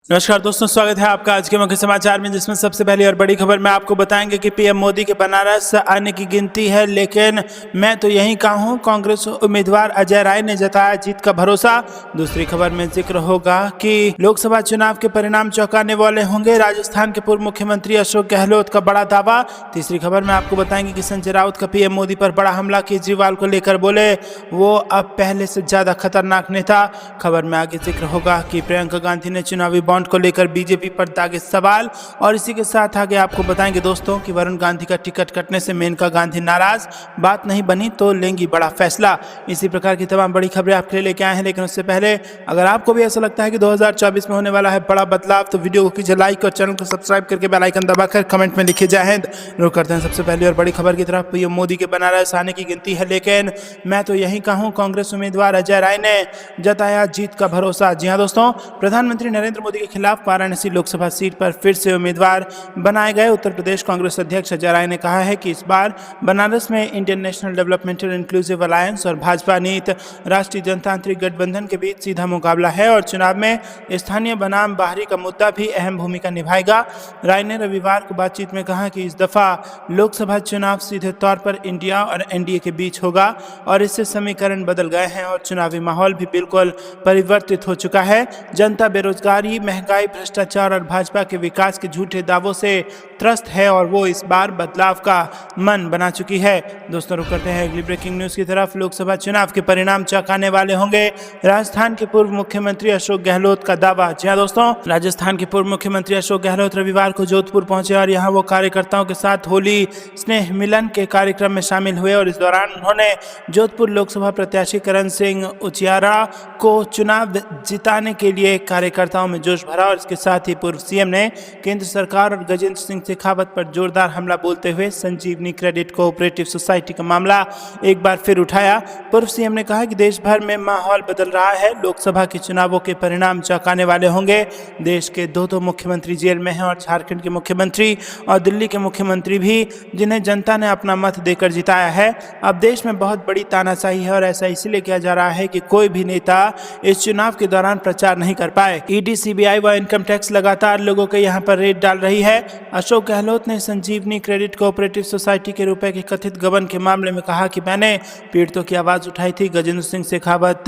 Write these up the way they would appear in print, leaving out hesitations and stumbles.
नमस्कार दोस्तों, स्वागत है आपका आज के मुख्य समाचार में, जिसमें सबसे पहली और बड़ी खबर में आपको बताएंगे कि पीएम मोदी के बनारस आने की गिनती है, लेकिन मैं तो यहीं का हूं। कांग्रेस उम्मीदवार अजय राय ने जताया जीत का भरोसा। दूसरी खबर में जिक्र होगा कि लोकसभा चुनाव के परिणाम चौंकाने वाले होंगे। राजस्थान के पूर्व मुख्यमंत्री अशोक गहलोत का बड़ा दावा। तीसरी खबर में आपको बताएंगे कि संजय राउत का पीएम मोदी पर बड़ा हमला, केजरीवाल को लेकर बोले वो अब पहले से ज्यादा खतरनाक नेता। खबर में आगे जिक्र होगा कि प्रियंका गांधी ने चुनावी बॉन्ड को लेकर बीजेपी पर दागे सवाल। और इसी के साथ आगे आपको बताएंगे दोस्तों कि वरुण गांधी का टिकट कटने से मेनका गांधी नाराज, बात नहीं बनी तो लेंगी बड़ा फैसला। इसी प्रकार की तमाम बड़ी खबरें आपके लिए लेके आए हैं, लेकिन उससे पहले अगर आपको भी ऐसा लगता है कि 2024 में होने वाला है बड़ा बदलाव, तो वीडियो को कीजिए लाइक और चैनल को सब्सक्राइब करके बेल आइकन दबाकर कमेंट में लिखिए जय हिंद। रुक करते हैं सबसे पहले और बड़ी खबर की तरफ। पीएम मोदी के बनारस आने की गिनती है, लेकिन मैं तो यहीं का हूं। कांग्रेस उम्मीदवार अजय राय ने जताया जीत का भरोसा। जी हां दोस्तों, प्रधानमंत्री नरेंद्र मोदी के खिलाफ वाराणसी लोकसभा सीट पर फिर से उम्मीदवार बनाए गए उत्तर प्रदेश कांग्रेस अध्यक्ष अजय राय ने कहा है कि इस बार बनारस में Indian national developmental inclusive alliance और भाजपा नीत राष्ट्रीय जनतांत्रिक गठबंधन के बीच सीधा मुकाबला है और चुनाव में स्थानीय बनाम बाहरी का मुद्दा भी अहम भूमिका निभाएगा। राय ने रविवार को बातचीत में कहा कि इस दफा लोकसभा चुनाव सीधे तौर पर इंडिया और एनडीए के बीच होगा और इससे समीकरण बदल गए हैं और चुनावी माहौल भी बिल्कुल परिवर्तित हो चुका है। जनता बेरोजगारी, महंगाई, भ्रष्टाचार और भाजपा के विकास के झूठे दावों से त्रस्त है और वो इस बार बदलाव का मन बना चुकी है। दोस्तों रुक करते हैं अगली ब्रेकिंग न्यूज की तरफ। लोकसभा चुनाव के परिणाम चौंकाने वाले होंगे, राजस्थान के पूर्व मुख्यमंत्री अशोक गहलोत का दावा। जी हां दोस्तों, राजस्थान के पूर्व मुख्यमंत्री अशोक गहलोत रविवार को जोधपुर पहुंचे और यहां वो कार्यकर्ताओं के साथ होली स्नेह मिलन के कार्यक्रम में शामिल हुए और इस दौरान उन्होंने जोधपुर लोकसभा प्रत्याशी करण सिंह उचियारा को चुनाव जिताने के लिए कार्यकर्ताओं में जोश भरा। और इसके साथ ही पूर्व सीएम ने केंद्र सरकार और गजेंद्र सिंह शेखावत पर जोरदार हमला बोलते हुए संजीवनी क्रेडिट कोऑपरेटिव सोसाइटी का मामला एक बार फिर उठाया। पूर्व सीएम ने कहा कि देश भर में माहौल बदल रहा है, लोकसभा के चुनावों के परिणाम चौंकाने वाले होंगे। देश के दो मुख्यमंत्री जेल में हैं और झारखंड के मुख्यमंत्री और दिल्ली के मुख्यमंत्री भी, जिन्हें जनता ने अपना मत देकर जिताया है। अब देश में बहुत बड़ी तानाशाही है और ऐसा इसलिए किया जा रहा है कि कोई भी नेता इस चुनाव के दौरान प्रचार नहीं कर पाए। ईडी, सीबीआई व इनकम टैक्स लगातार लोगों के यहां पर रेड डाल रही है। अशोक गहलोत ने संजीवनी क्रेडिट कोऑपरेटिव सोसाइटी के रुपए के कथित गबन के मामले में कहा कि मैंने पीड़ितों की आवाज उठाई थी। गजेंद्र सिंह शेखावत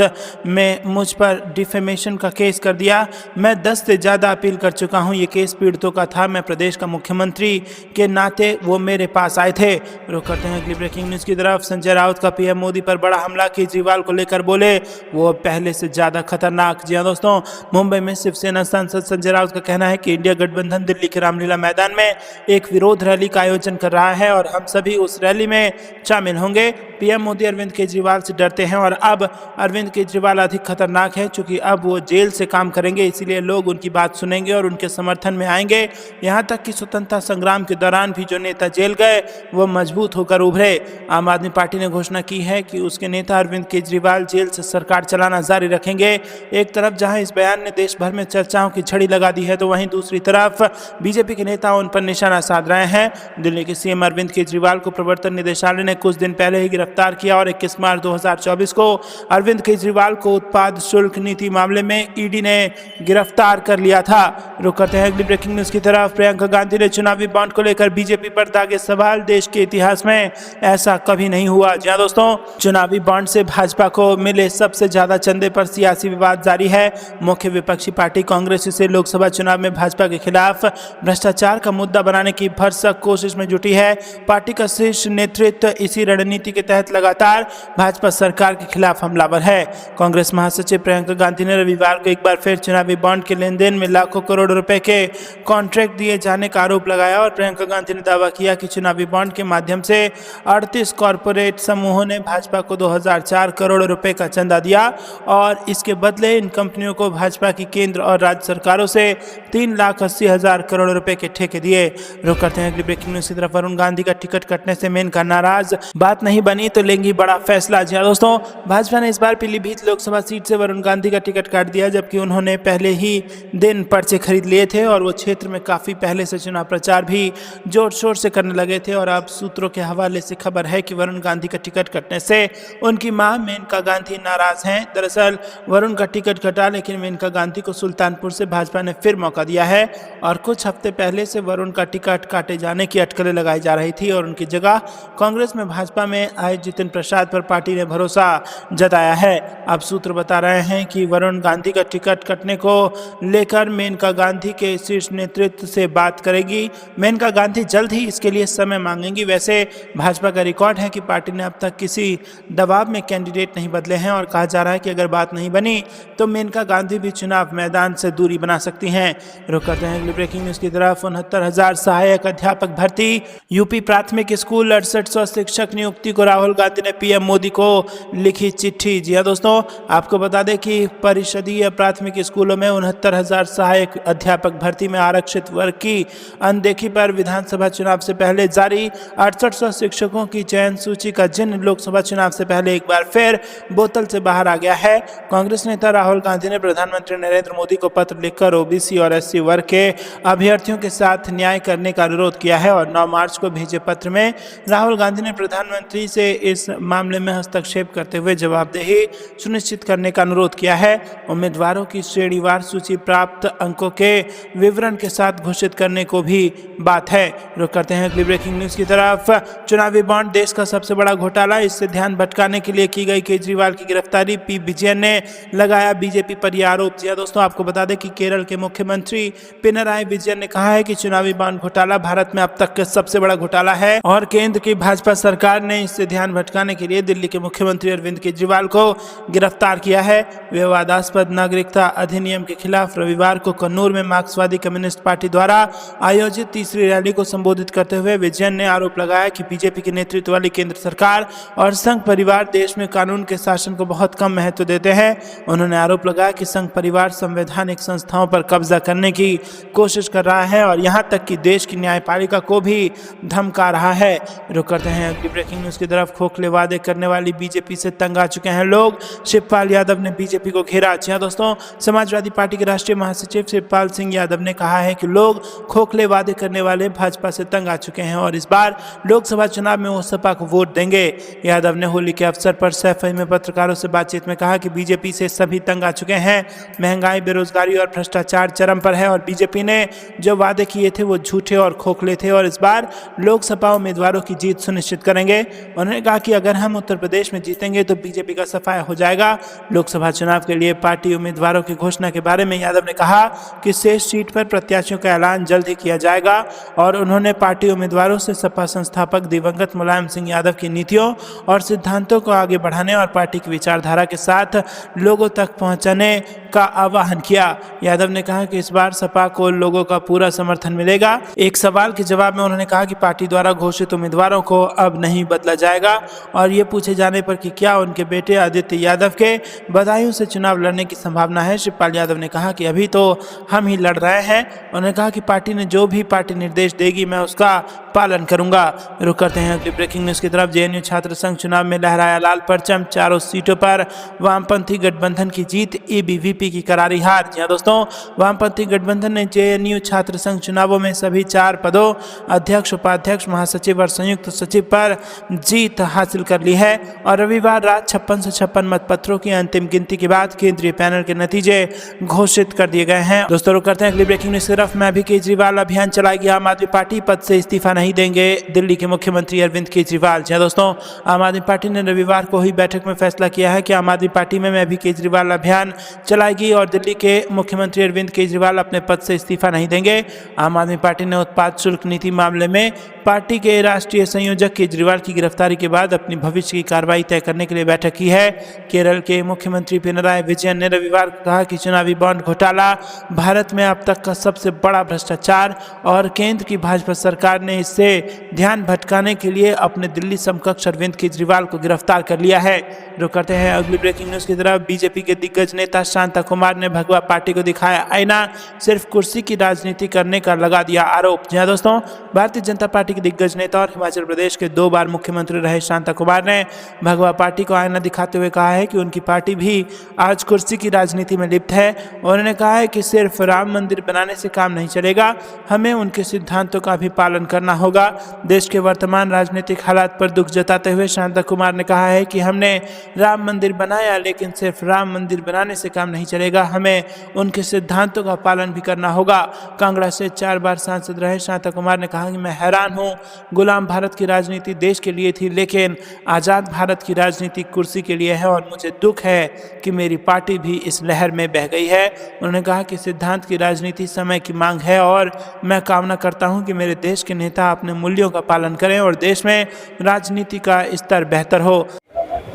में मुझ पर डिफेमेशन का केस कर दिया। मैं 10 से ज्यादा अपील कर चुका हूं। ये केस पीड़ितों का था। मैं प्रदेश का मुख्यमंत्री के नाते वो मेरे पास आए थे। रुक करते हैं अगली ब्रेकिंग न्यूज की तरफ। संजय राउत का पीएम मोदी पर बड़ा हमला, केजरीवाल को लेकर बोले वो पहले से ज्यादा खतरनाक। जी हां दोस्तों, मुंबई में शिवसेना सांसद संजय राउत का कहना है कि इंडिया गठबंधन दिल्ली के रामलीला मैदान में एक विरोध रैली का आयोजन कर रहा है और हम सभी उस रैली में शामिल होंगे। पीएम मोदी अरविंद केजरीवाल से डरते हैं और अब अरविंद केजरीवाल अधिक खतरनाक है, क्योंकि अब वो जेल से काम करेंगे, इसीलिए लोग उनकी बात सुनेंगे और उनके समर्थन में आएंगे। यहाँ तक कि स्वतंत्रता संग्राम के दौरान भी जो नेता जेल गए वो मजबूत होकर उभरे। आम आदमी पार्टी ने घोषणा की है कि उसके नेता अरविंद केजरीवाल जेल से सरकार चलाना जारी रखेंगे। एक तरफ जहां इस बयान ने देश भर में चर्चाओं की छड़ी लगा दी है, तो वहीं दूसरी तरफ बीजेपी के नेता उन पर निशाना साध रहे हैं। दिल्ली के सीएम अरविंद केजरीवाल को प्रवर्तन निदेशालय ने कुछ दिन पहले ही गिरफ्तार किया और 21 मार्च 2024 को अरविंद केजरीवाल को उत्पाद शुल्क नीति मामले में ईडी ने गिरफ्तार कर लिया था। रुक करते हैं अगली ब्रेकिंग न्यूज की तरफ। प्रियंका गांधी ने चुनावी बॉन्ड को लेकर बीजेपी पर दागे सवाल। देश के इतिहास में ऐसा कभी नहीं हुआ। जी हां दोस्तों, चुनावी बॉन्ड से भाजपा को मिले सबसे ज्यादा चंदे पर सियासी विवाद जारी है। मुख्य विपक्षी पार्टी कांग्रेस इसे लोकसभा चुनाव में भाजपा के खिलाफ भ्रष्टाचार का मुद्दा बनाने की भरसक कोशिश में जुटी है। पार्टी का शीर्ष नेतृत्व इसी रणनीति के तहत लगातार भाजपा सरकार के खिलाफ हमलावर है। कांग्रेस महासचिव प्रियंका गांधी ने रविवार को एक बार फिर चुनावी बॉन्ड के लेनदेन में लाखों करोड़ रुपए के कॉन्ट्रैक्ट दिए जाने का आरोप लगाया और प्रियंका गांधी ने दावा किया कि चुनावी बॉन्ड के माध्यम से 38 कॉरपोरेट समूहों ने भाजपा को 2004 करोड़ रुपए का चंदा दिया और इसके बदले इन कंपनियों को भाजपा की केंद्र और राज्य सरकारों से 3,80,000 करोड़ रुपए के ठेके दिए। रुक करते हैं अगली ब्रेकिंग न्यूज की तरफ। वरुण गांधी का टिकट कटने से मेनका नाराज, बात नहीं बनी तो लेंगी बड़ा फैसला। जी हां दोस्तों, भाजपा ने इस बार पीलीभीत लोकसभा सीट से वरुण गांधी का टिकट काट दिया, जबकि उन्होंने पहले ही दिन पर्चे खरीद लिए थे और वो क्षेत्र में काफी पहले से चुनाव प्रचार भी जोर शोर से करने लगे थे। और अब सूत्रों के हवाले से खबर है कि वरुण गांधी का टिकट कटने से उनकी मां मेनका गांधी नाराज हैं। दरअसल वरुण का टिकट कटा, लेकिन मेनका गांधी को सुल्तानपुर शाहजहांपुर से भाजपा ने फिर मौका दिया है और कुछ हफ्ते पहले से वरुण का टिकट काटे जाने की अटकलें लगाई जा रही थी और उनकी जगह कांग्रेस में भाजपा में आए जितिन प्रसाद पर पार्टी ने भरोसा जताया है। अब सूत्र बता रहे हैं कि वरुण गांधी का टिकट कटने को लेकर मेनका गांधी के शीर्ष नेतृत्व से बात करेगी। मेनका गांधी जल्द ही इसके लिए समय मांगेंगी। वैसे भाजपा का रिकॉर्ड है कि पार्टी ने अब तक किसी दबाव में कैंडिडेट नहीं बदले हैं और कहा जा रहा है कि अगर बात नहीं बनी तो मेनका गांधी भी चुनाव मैदान से दूरी बना सकती हैं। रुक करते हैं अगली ब्रेकिंग न्यूज की तरफ। 69,000 सहायक अध्यापक भर्ती। यूपी प्राथमिक स्कूल 6800 शिक्षक नियुक्ति को राहुल गांधी ने पीएम मोदी को लिखी चिट्ठी। जी हाँ दोस्तों, आपको बता दें कि परिषदीय प्राथमिक स्कूलों में 69,000 सहायक अध्यापक भर्ती में आरक्षित वर्ग की अनदेखी पर विधानसभा चुनाव से पहले जारी 6800 शिक्षकों की चयन सूची का जिन लोकसभा चुनाव से पहले एक बार फिर बोतल से बाहर आ गया है। कांग्रेस नेता राहुल गांधी ने प्रधानमंत्री नरेंद्र मोदी को पत्र लिखकर ओबीसी और एससी वर्ग के अभ्यर्थियों के साथ न्याय करने का अनुरोध किया है और 9 मार्च को भेजे पत्र में राहुल गांधी ने प्रधानमंत्री से इस मामले में हस्तक्षेप करते हुए जवाबदेही सुनिश्चित करने का अनुरोध किया है। उम्मीदवारों की श्रेणीवार सूची प्राप्त अंकों के विवरण के साथ घोषित करने को भी बात है। रुक करते हैं अगली ब्रेकिंग न्यूज की तरफ। चुनावी बॉन्ड देश का सबसे बड़ा घोटाला, इससे ध्यान भटकाने के लिए की गई केजरीवाल की गिरफ्तारी। पी विजयन ने लगाया बीजेपी पर यह आरोप। जी दोस्तों, आपको बता दें कि केरल के मुख्यमंत्री पिनराई विजयन ने कहा है कि चुनावी बॉन्ड घोटाला भारत में अब तक का सबसे बड़ा घोटाला है और केंद्र की भाजपा सरकार ने इससे ध्यान भटकाने के लिए दिल्ली के मुख्यमंत्री अरविंद केजरीवाल को गिरफ्तार किया है। विवादास्पद नागरिकता अधिनियम के खिलाफ रविवार को कन्नूर में मार्क्सवादी कम्युनिस्ट पार्टी द्वारा आयोजित तीसरी रैली को संबोधित करते हुए विजयन ने आरोप लगाया कि बीजेपी के नेतृत्व वाली केंद्र सरकार और संघ परिवार देश में कानून के शासन को बहुत कम महत्व देते हैं। उन्होंने आरोप लगाया कि संघ परिवार संवैधानिक संस्थाओं पर कब्जा करने की कोशिश कर रहा है और यहां तक कि देश की न्यायपालिका को भी धमका रहा है। रुक करते हैं अगली ब्रेकिंग न्यूज की तरफ। खोखले वादे करने वाली बीजेपी से तंग आ चुके हैं लोग, शिवपाल यादव ने बीजेपी को घेरा। जी हां दोस्तों, समाजवादी पार्टी के राष्ट्रीय महासचिव शिवपाल सिंह यादव ने कहा है कि लोग खोखले वादे करने वाले भाजपा से तंग आ चुके हैं और इस बार लोकसभा चुनाव में वो सपा को वोट देंगे। यादव ने होली के अवसर पर सैफई में पत्रकारों से बातचीत में कहा कि बीजेपी से सभी तंग आ चुके हैं। महंगाई, बेरोजगारी और भ्रष्टाचार चरम पर है और बीजेपी ने जो वादे किए थे वो झूठे और खोखले थे और इस बार लोकसभा उम्मीदवारों की जीत सुनिश्चित करेंगे। उन्होंने कहा कि अगर हम उत्तर प्रदेश में जीतेंगे तो बीजेपी का सफाया हो जाएगा। लोकसभा चुनाव के लिए पार्टी उम्मीदवारों की घोषणा के बारे में यादव ने कहा कि शेष सीट पर प्रत्याशियों का ऐलान जल्द ही किया जाएगा और उन्होंने पार्टी उम्मीदवारों से सपा संस्थापक दिवंगत मुलायम सिंह यादव की नीतियों और सिद्धांतों को आगे बढ़ाने और पार्टी की विचारधारा के साथ लोगों तक पहुंचाने का आह्वान किया। यादव ने कहा कि इस बार सपा को लोगों का पूरा समर्थन मिलेगा। एक सवाल के जवाब में उन्होंने कहा कि पार्टी द्वारा घोषित उम्मीदवारों को अब नहीं बदला जाएगा और ये पूछे जाने पर कि क्या उनके बेटे आदित्य यादव के बदायूं से चुनाव लड़ने की संभावना है, शिवपाल यादव ने कहा कि अभी तो हम ही लड़ रहे हैं। उन्होंने कहा कि पार्टी ने जो भी पार्टी निर्देश देगी मैं उसका पालन करूंगा। रुक करते हैं अगली ब्रेकिंग न्यूज की तरफ। जेएनयू छात्र संघ चुनाव में लहराया लाल परचम, चारों सीटों पर वामपंथी गठबंधन की जीत, एबीवीपी की करारी हार। जी दोस्तों, वामपंथी गठबंधन ने जेएनयू छात्र संघ चुनावों में सभी 4 पदों अध्यक्ष, उपाध्यक्ष, महासचिव और संयुक्त सचिव पर जीत हासिल कर ली है और रविवार रात 56 से 56 मतपत्रों की अंतिम गिनती के बाद केंद्रीय पैनल के नतीजे घोषित कर दिए गए हैं। दोस्तों रुक करते हैं अगली ब्रेकिंग न्यूज सिर्फ। मैं भी केजरीवाल अभियान चलाएगी आम आदमी पार्टी, पद से इस्तीफा नहीं देंगे दिल्ली के मुख्यमंत्री अरविंद केजरीवाल। जी दोस्तों, आम आदमी पार्टी ने रविवार को हुई बैठक में फैसला किया है कि आम आदमी पार्टी में मैं भी केजरीवाल अभियान चलाएगी और दिल्ली के मुख्यमंत्री अरविंद केजरीवाल अपने पद से इस्तीफा नहीं देंगे। आम आदमी पार्टी ने उत्पाद शुल्क नीति मामले में पार्टी के राष्ट्रीय संयोजक केजरीवाल की गिरफ्तारी के बाद अपनी भविष्य की कार्रवाई तय करने के लिए बैठक की है। केरल के मुख्यमंत्री पिनराई विजयन ने रविवार को कहा कि चुनावी बॉन्ड घोटाला भारत में अब तक का सबसे बड़ा भ्रष्टाचार और केंद्र की भाजपा सरकार ने इससे ध्यान भटकाने के लिए अपने दिल्ली समकक्ष अरविंद केजरीवाल को गिरफ्तार कर लिया है। रुक करते हैं अगली ब्रेकिंग न्यूज की तरफ। बीजेपी के दिग्गज नेता शांता कुमार ने भगवा पार्टी को दिखाया आईना, सिर्फ कुर्सी की राजनीति करने का लगा दिया आरोप। जी दोस्तों, भारतीय जनता पार्टी पार्टी के दिग्गज नेता और हिमाचल प्रदेश के 2 बार मुख्यमंत्री रहे शांता कुमार ने भगवा पार्टी को आईना दिखाते हुए कहा है कि उनकी पार्टी भी आज कुर्सी की राजनीति में लिप्त है। उन्होंने कहा है कि सिर्फ राम मंदिर बनाने से काम नहीं चलेगा, हमें उनके सिद्धांतों का भी पालन करना होगा। देश के वर्तमान राजनीतिक हालात पर दुख जताते हुए शांता कुमार ने कहा है कि हमने राम मंदिर बनाया, लेकिन सिर्फ राम मंदिर बनाने से काम नहीं चलेगा, हमें उनके सिद्धांतों का पालन भी करना होगा। कांगड़ा से 4 बार सांसद रहे शांता कुमार ने कहा कि मैं हैरान हूं, गुलाम भारत की राजनीति देश के लिए थी, लेकिन आज़ाद भारत की राजनीति कुर्सी के लिए है और मुझे दुख है कि मेरी पार्टी भी इस लहर में बह गई है। उन्होंने कहा कि सिद्धांत की राजनीति समय की मांग है और मैं कामना करता हूं कि मेरे देश के नेता अपने मूल्यों का पालन करें और देश में राजनीति का स्तर बेहतर हो।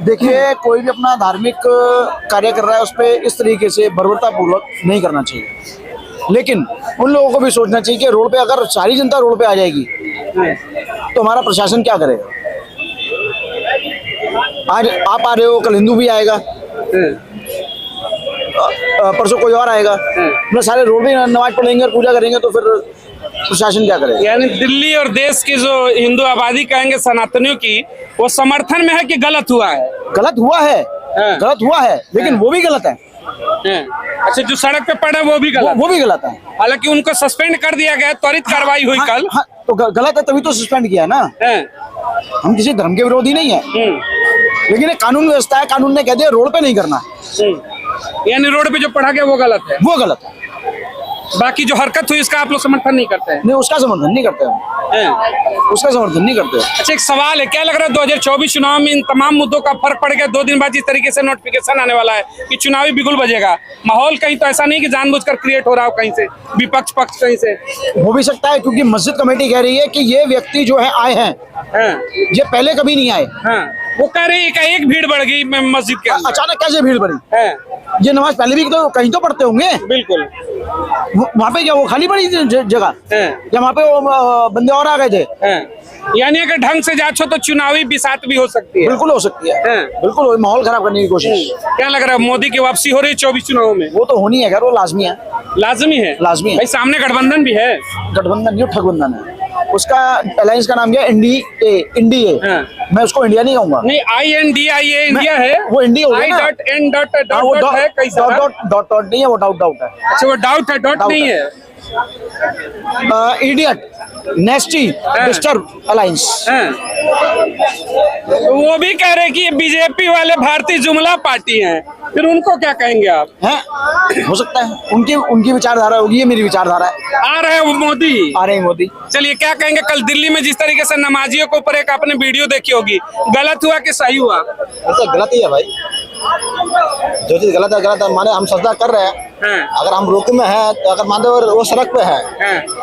देखिए, कोई भी अपना धार्मिक कार्य कर रहा है उस पर इस तरीके से बर्बरतापूर्वक नहीं करना चाहिए, लेकिन उन लोगों को भी सोचना चाहिए कि रोड पे अगर सारी जनता रोड पे आ जाएगी तो हमारा प्रशासन क्या करेगा। आज आप आ रहे हो, कल हिंदू भी आएगा, परसों कोई और आएगा, अपने सारे रोड पे नमाज पढ़ेंगे और पूजा करेंगे तो फिर प्रशासन क्या करेगा। यानी दिल्ली और देश की जो हिंदू आबादी कहेंगे सनातनियों की, वो समर्थन में है कि गलत हुआ है। गलत हुआ है, गलत हुआ है, लेकिन वो भी गलत है। अच्छा, जो सड़क पे पड़ा वो भी गलत, वो भी गलत है। हालांकि उनको सस्पेंड कर दिया गया, त्वरित कार्रवाई हुई कल। हाँ, तो गलत है तभी तो सस्पेंड किया ना। हम किसी धर्म के विरोधी नहीं है, लेकिन एक कानून व्यवस्था है, कानून ने कह दिया रोड पे नहीं करना। यानी रोड पे जो पढ़ा गया वो गलत है, वो गलत है। बाकी जो हरकत हुई इसका आप लोग समर्थन नहीं करते हैं? नहीं, उसका समर्थन नहीं करते हम, उसका समर्थन नहीं करते। अच्छा, एक सवाल है, क्या लग रहा है 2024 चुनाव में इन तमाम मुद्दों का फर्क पड़ गया? 2 दिन बाद जिस तरीके से नोटिफिकेशन आने वाला है कि चुनावी बिगुल बजेगा, माहौल कहीं तो ऐसा नहीं कि जानबूझकर क्रिएट हो रहा हो कहीं से, विपक्ष पक्ष कहीं से? हो भी सकता है, क्योंकि मस्जिद कमेटी कह रही है कि ये व्यक्ति जो है आए हैं, ये पहले कभी नहीं आए। वो कह रहे हैं एक भीड़ बढ़ गई मस्जिद के अंदर। अचानक कैसे भीड़ बढ़ी? ये नमाज पहले भी तो कहीं तो पढ़ते होंगे। बिल्कुल। वहाँ पे क्या वो खाली पड़ी जगह, या वहाँ पे वो बंदे और आ गए थे? यानी अगर ढंग से जांच हो तो चुनावी बिसात भी हो सकती है। बिल्कुल हो सकती है, बिल्कुल माहौल खराब करने की कोशिश। क्या लग रहा है, मोदी की वापसी हो रही है 24 चुनाव में? वो तो होनी है, वो लाजमी है। लाजमी है, लाजमी है। भाई सामने गठबंधन भी है। गठबंधन नहीं, ठगबंधन है। उसका अलायंस का नाम क्या है? इंडीए। मैं उसको इंडिया नहीं कहूंगा। नहीं, INDIA इंडिया है, वो इंडिया हो गया ना। I.N. है, कई सारा डॉट नहीं है, वो डाउट है। अच्छा, वो डाउट है, डॉट नहीं है। Idiot, नेस्टी, disturb alliance. वो भी कह रहे कि ये बीजेपी वाले भारतीय जुमला पार्टी हैं, फिर उनको क्या कहेंगे आप? हैं, हो सकता है उनकी विचारधारा होगी, ये मेरी विचारधारा है। आ रहे हैं मोदी, आ रहे हैं मोदी। चलिए, क्या कहेंगे? कल दिल्ली में जिस तरीके से नमाजियों के ऊपर एक आपने वीडियो देखी होगी, गलत हुआ कि सही हुआ? तो गलत ही है भाई, जो चीज गलत है माने हम सजदा कर रहे हैं। अगर हम रुक में है तो अगर मान वो सड़क पे है,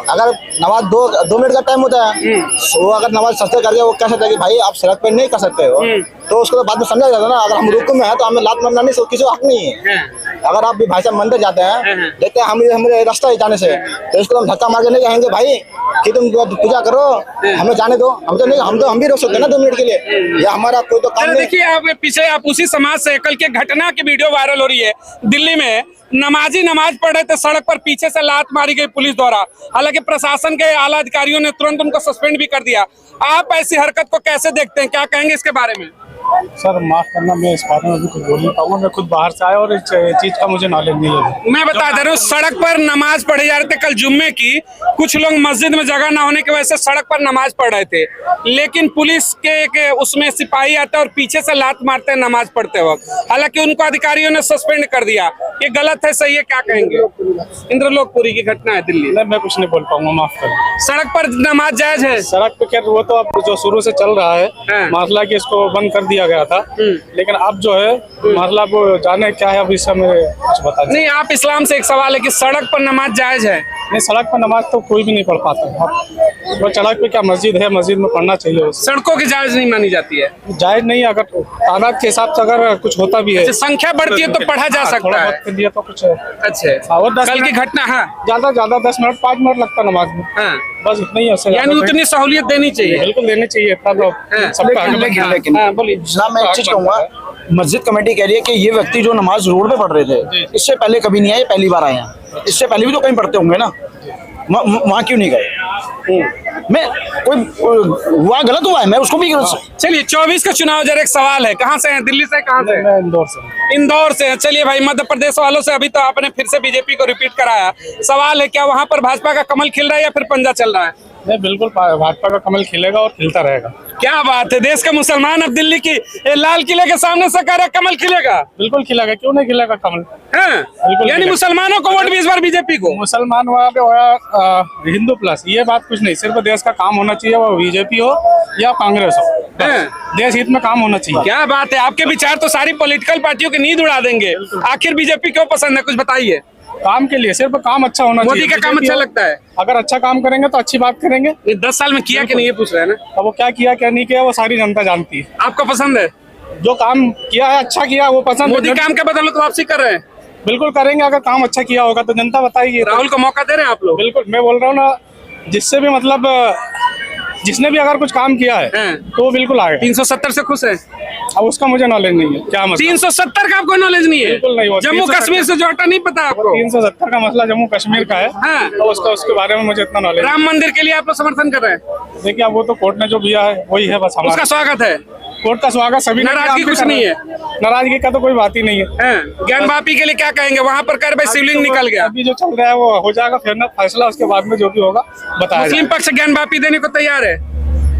अगर नमाज 2 मिनट का टाइम होता है, वो अगर नमाज सजदे करके वो कह सकते हैं कि भाई आप सड़क पे नहीं कर सकते हो, तो उसको तो बाद में समझा जाता है ना। अगर हम रुक में है तो हमें लात मारना नहीं, किसी को हक नहीं है। अगर आप भी भाई साहब मंदिर जाते हैं, देखते हैं हमें रास्ता ही जाने से, तो इसको हम धक्का मार के नहीं कहेंगे भाई कि तुम पूजा करो, हमें जाने दो। हम भी रोक सकते हैं ना 2 मिनट के लिए, या हमारा कोई तो काम नहीं। देखिए, आप पीछे आप उसी समाज से कल के घटना की वीडियो वायरल हो रही है। दिल्ली में नमाजी नमाज पढ़ रहे थे, सड़क पर पीछे से लात मारी गई पुलिस द्वारा। हालांकि प्रशासन के आला अधिकारियों ने तुरंत उनको सस्पेंड भी कर दिया। आप ऐसी हरकत को कैसे देखते हैं, क्या कहेंगे इसके बारे में? सर माफ करना, मैं इस बारे में भी कुछ बोल नहीं पाऊंगा। मैं खुद बाहर से आया और इस चीज का मुझे नॉलेज नहीं है। मैं बता दे रहा हूँ, सड़क पर नमाज पढ़े जा रहे थे कल जुम्मे की। कुछ लोग मस्जिद में जगह ना होने की वजह से सड़क पर नमाज पढ़ रहे थे, लेकिन पुलिस के उसमें सिपाही आते हैं और पीछे से लात मारते हैं नमाज पढ़ते वक्त। हालांकि उनको अधिकारियों ने सस्पेंड कर दिया। ये गलत है, सही है, क्या कहेंगे? इंद्रलोकपुरी की घटना है दिल्ली। मैं कुछ नहीं बोल पाऊंगा, माफ कर। सड़क पर नमाज जायज है? सड़क पे क्या, वो तो अब जो शुरू से चल रहा है मसला कि इसको बंद कर दिया गया था, लेकिन अब जो है मसला वो जाने क्या है, अब इस समय कुछ बता नहीं। आप इस्लाम से एक सवाल है कि सड़क पर नमाज जायज है? नहीं, सड़क पर नमाज तो कोई भी नहीं पढ़ पाता। वो सड़क पे क्या, मस्जिद है, मस्जिद में पढ़ना चाहिए। सड़कों की जायज नहीं मानी जाती है? जायज नहीं, अगर तादाद के हिसाब से अगर कुछ होता भी है, संख्या बढ़ती है तो पढ़ा जा सकता है। के लिए तो कुछ अच्छा, और कल की घटना, ज्यादा 10 मिनट 5 मिनट लगता नमाज में, बस इतना ही है। यानी उतनी सहूलियत देनी चाहिए? बिल्कुल देनी चाहिए। लेकिन जनाब मैं एक चीज कहूँगा, मस्जिद कमेटी कह रही है कि ये व्यक्ति जो नमाज रोड पे पढ़ रहे थे, इससे पहले कभी नहीं आए, पहली बार आए हैं। इससे पहले भी तो कहीं पढ़ते होंगे ना, वहाँ क्यों नहीं गए? मैं कोई हुआ गलत हुआ है, मैं उसको भी चलिए 24 का चुनाव जरा एक सवाल है, कहाँ से हैं? दिल्ली से, कहाँ से? मैं इंदौर से। इंदौर से। चलिए भाई, मध्य प्रदेश वालों से अभी तो आपने फिर से बीजेपी को रिपीट कराया। सवाल है, क्या वहाँ पर भाजपा का कमल खिल रहा है या फिर पंजा चल रहा है? नहीं, बिल्कुल भाजपा का कमल खिलेगा और खिलता रहेगा। क्या बात है, देश का मुसलमान अब दिल्ली की लाल किले के सामने से कह रहा है कमल खिलेगा। बिल्कुल खिलेगा, क्यों नहीं खिलेगा कमल। हाँ? यानी खिलेगा। मुसलमानों को वोट भी इस बार बीजेपी को। मुसलमान वहाँ पे होया हिंदू प्लस, ये बात कुछ नहीं, सिर्फ देश का काम होना चाहिए, वो बीजेपी हो या कांग्रेस हो, देश हित में काम होना चाहिए। क्या बात है, आपके विचार तो सारी पॉलिटिकल पार्टियों की नींद उड़ा देंगे। आखिर बीजेपी क्यों पसंद है, कुछ बताइए। काम के लिए, सिर्फ काम अच्छा होना चाहिए। मोदी का काम अच्छा लगता है। अगर अच्छा काम करेंगे तो अच्छी बात करेंगे। ये 10 साल में किया कि नहीं, ये पूछ रहे हैं ना। अब वो क्या किया क्या नहीं किया वो सारी जनता जानती है। आपको पसंद है? जो काम किया है अच्छा किया, वो पसंद है। मोदी काम के बदले तो वापसी कर रहे हैं। बिल्कुल करेंगे, अगर काम अच्छा किया होगा तो जनता बताएगी। राहुल को मौका दे रहे हैं आप लोग? बिल्कुल, मैं बोल रहा हूँ ना, जिससे भी मतलब जिसने भी अगर कुछ काम किया है तो वो बिल्कुल आएगा। 370 से खुश है? अब उसका मुझे नॉलेज नहीं है, क्या मतलब 370 का आपको नॉलेज नहीं है? बिल्कुल नहीं। जम्मू कश्मीर से जो हटा नहीं पता आपको? 370 का मसला जम्मू कश्मीर का है। हाँ। तो उसके बारे में मुझे इतना नॉलेज। राम मंदिर के लिए आप लोग समर्थन कर रहे हैं? देखिए, अब वो तो कोर्ट ने जो दिया है वही है, बस हमारा उसका स्वागत है। कोर्ट का स्वागत सभी ने। नाराजगी कुछ नहीं है? नाराजगी का तो कोई बात ही नहीं है। ज्ञान वापी के लिए क्या कहेंगे? वहाँ पर कर भाई शिवलिंग निकल गया। अभी जो चल रहा है वो हो जाएगा, फिर ना फैसला उसके बाद में जो भी होगा बताया। मुस्लिम पक्ष ज्ञान वापी देने को तैयार है?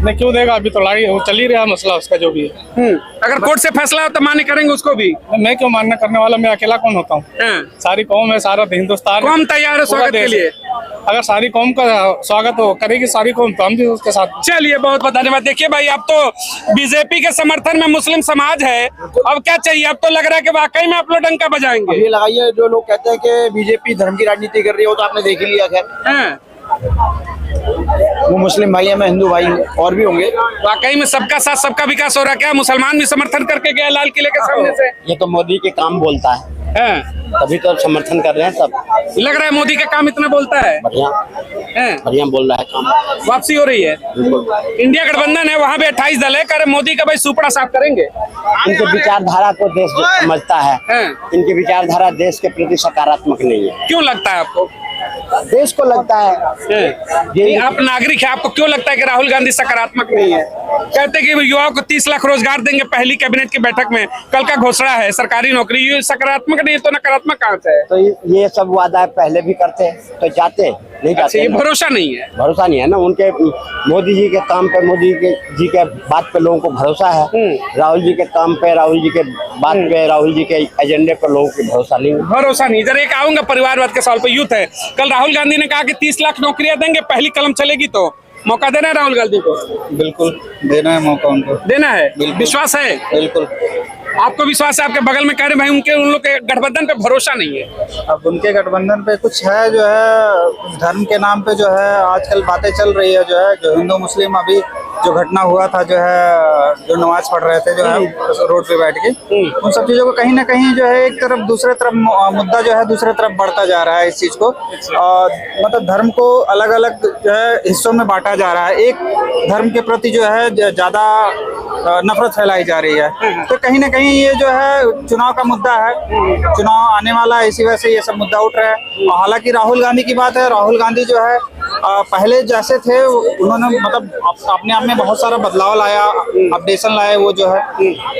नहीं, क्यों देगा, अभी तो लड़ाई वो चल ही रहा मसला उसका जो भी है। अगर कोर्ट से फैसला हो तो मान्य करेंगे उसको भी? मैं क्यों मानना करने वाला, मैं अकेला कौन होता हूँ। सारी कौम है, सारा हिंदुस्तान। कौम तैयार है स्वागत के लिए? अगर सारी कौम का स्वागत हो करेगी सारी कौम, तो हम भी उसके साथ। चलिए, बहुत बहुत धन्यवाद। देखिए भाई, अब तो बीजेपी के समर्थन में मुस्लिम समाज है, अब क्या चाहिए? अब तो लग रहा है कि वाकई में आप लोग डंका बजाएंगे। ये लगाइए, जो लोग कहते हैं कि बीजेपी धर्म की राजनीति कर रही है, वो तो आपने देख ही लिया। खैर वो मुस्लिम भाई है, मैं हिंदू भाई हूँ, और भी होंगे। वाकई में सबका साथ सबका विकास हो रहा है। क्या मुसलमान भी समर्थन करके गए लाल किले के सामने से? ये तो मोदी के काम बोलता है, तभी तो समर्थन कर रहे हैं सब। लग रहा है मोदी का काम इतना बोलता है। बढ़िया बढ़िया बोल रहा है काम। वापसी हो रही है। इंडिया गठबंधन है, वहाँ भी 28 दल है, कर मोदी का भाई सुपड़ा साफ करेंगे। इनके विचारधारा को देश समझता है। इनकी विचारधारा देश के प्रति सकारात्मक नहीं है। क्यों लगता है आपको? देश को लगता है। ये आप नागरिक है, आपको क्यों लगता है कि राहुल गांधी सकारात्मक नहीं है? कहते हैं कि युवाओं को 30 लाख रोजगार देंगे पहली कैबिनेट की बैठक में, कल का घोषणा है सरकारी नौकरी। ये सकारात्मक नहीं है तो नकारात्मक कहाँ से है? तो ये सब वादा पहले भी करते तो जाते नहीं जाते। ये भरोसा नहीं है? भरोसा नहीं है ना उनके। मोदी जी के काम पे, मोदी जी के बात पे लोगों को भरोसा है। राहुल जी के काम पे, राहुल जी के बात पे, राहुल जी के एजेंडे पर लोगों को भरोसा नहीं है। भरोसा नहीं। जरा एक आऊंगा परिवारवाद के सवाल पे। यूथ है, कल राहुल गांधी ने कहा कि 30 लाख नौकरियां देंगे पहली कलम चलेगी, तो मौका देना है राहुल गांधी को? बिल्कुल देना है मौका उनको। देना है? विश्वास है? बिल्कुल। आपको विश्वास है? आपके बगल में कह रहे भाई उन लोग के गठबंधन पे भरोसा नहीं है। अब उनके गठबंधन पे कुछ है, जो है धर्म के नाम पे जो है आजकल बातें चल रही है, जो है जो हिंदू मुस्लिम अभी जो घटना हुआ था, जो है जो नमाज पढ़ रहे थे जो है रोड पे बैठ के, उन सब चीजों को कहीं ना कहीं जो है एक तरफ दूसरे तरफ मुद्दा जो है दूसरे तरफ बढ़ता जा रहा है इस चीज को। मतलब धर्म को अलग अलग जो है हिस्सों में बांटा जा रहा है। एक धर्म के प्रति जो है ज्यादा नफरत फैलाई जा रही है। तो कहीं ना कहीं ये जो है चुनाव का मुद्दा है, चुनाव आने वाला है, इसी वजह से ये सब मुद्दा उठ रहा है। और हालांकि राहुल गांधी की बात है, राहुल गांधी जो है पहले जैसे थे उन्होंने मतलब अपने आप में बहुत सारा बदलाव लाया, अपडेशन लाए वो जो है।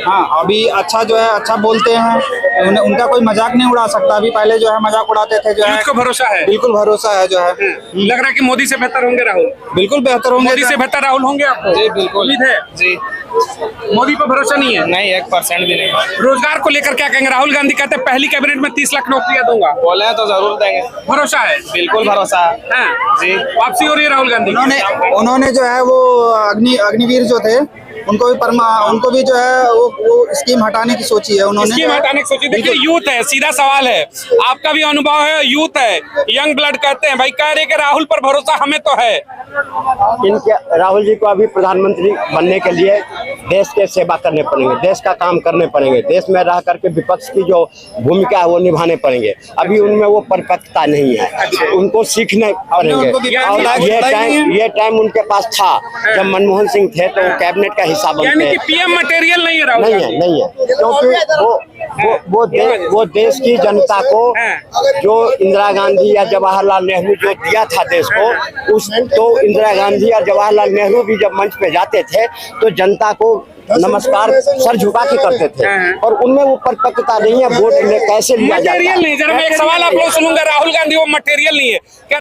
हाँ, अभी अच्छा जो है अच्छा बोलते हैं, उनका कोई मजाक नहीं उड़ा सकता। अभी पहले जो है मजाक उड़ाते थे जो है। आपको भरोसा है? बिल्कुल भरोसा है जो है। लग रहा है कि मोदी से बेहतर होंगे राहुल? बिल्कुल बेहतर होंगे। मोदी से बेहतर राहुल होंगे आपको? जी बिल्कुल। उम्मीद है जी। मोदी पर भरोसा नहीं है? नहीं, 1% भी नहीं। रोजगार को लेकर क्या कहेंगे? राहुल गांधी कहते हैं पहली कैबिनेट में 30 लाख नौकरियां दूंगा। बोले हैं तो जरूर देंगे। भरोसा है? बिल्कुल भरोसा है। जी। वापसी हो रही है राहुल गांधी? उन्होंने जो है वो अग्निवीर जो थे उनको भी जो है वो स्कीम हटाने की सोची है उन्होंने। स्कीम हटाने की सोची। देखिए, यूथ है, सीधा सवाल है, आपका भी अनुभव है, यूथ है, यंग ब्लड कहते हैं भाई, कह रहे कि राहुल पर भरोसा हमें तो है। इनके राहुल जी को अभी प्रधानमंत्री बनने के लिए देश के सेवा करने पड़ेंगे, देश का काम करने पड़ेंगे, देश में रह करके विपक्ष की जो भूमिका है वो निभाने पड़ेंगे। अभी उनमें वो परिपक्वता नहीं है, उनको सीखने पड़ेंगे। और ये टाइम उनके पास था जब मनमोहन सिंह थे, तो कैबिनेट का हिस्सा बनते यानी कि पीएम मटेरियल नहीं है राहुल? नहीं है क्योंकि वो वो देश की जनता को जो इंदिरा गांधी या जवाहरलाल नेहरू जो दिया था देश को, उस तो इंदिरा गांधी या जवाहरलाल नेहरू भी जब मंच पे जाते थे तो जनता को नमस्कार सर झुका के करते थे, और उनमें वो परिपक्वता नहीं है। वोट कैसे लिया जाता है? मटेरियल नहीं। जरा मैं एक सवाल आप लोग सुनूंगा, राहुल गांधी वो मटेरियल नहीं है क्या?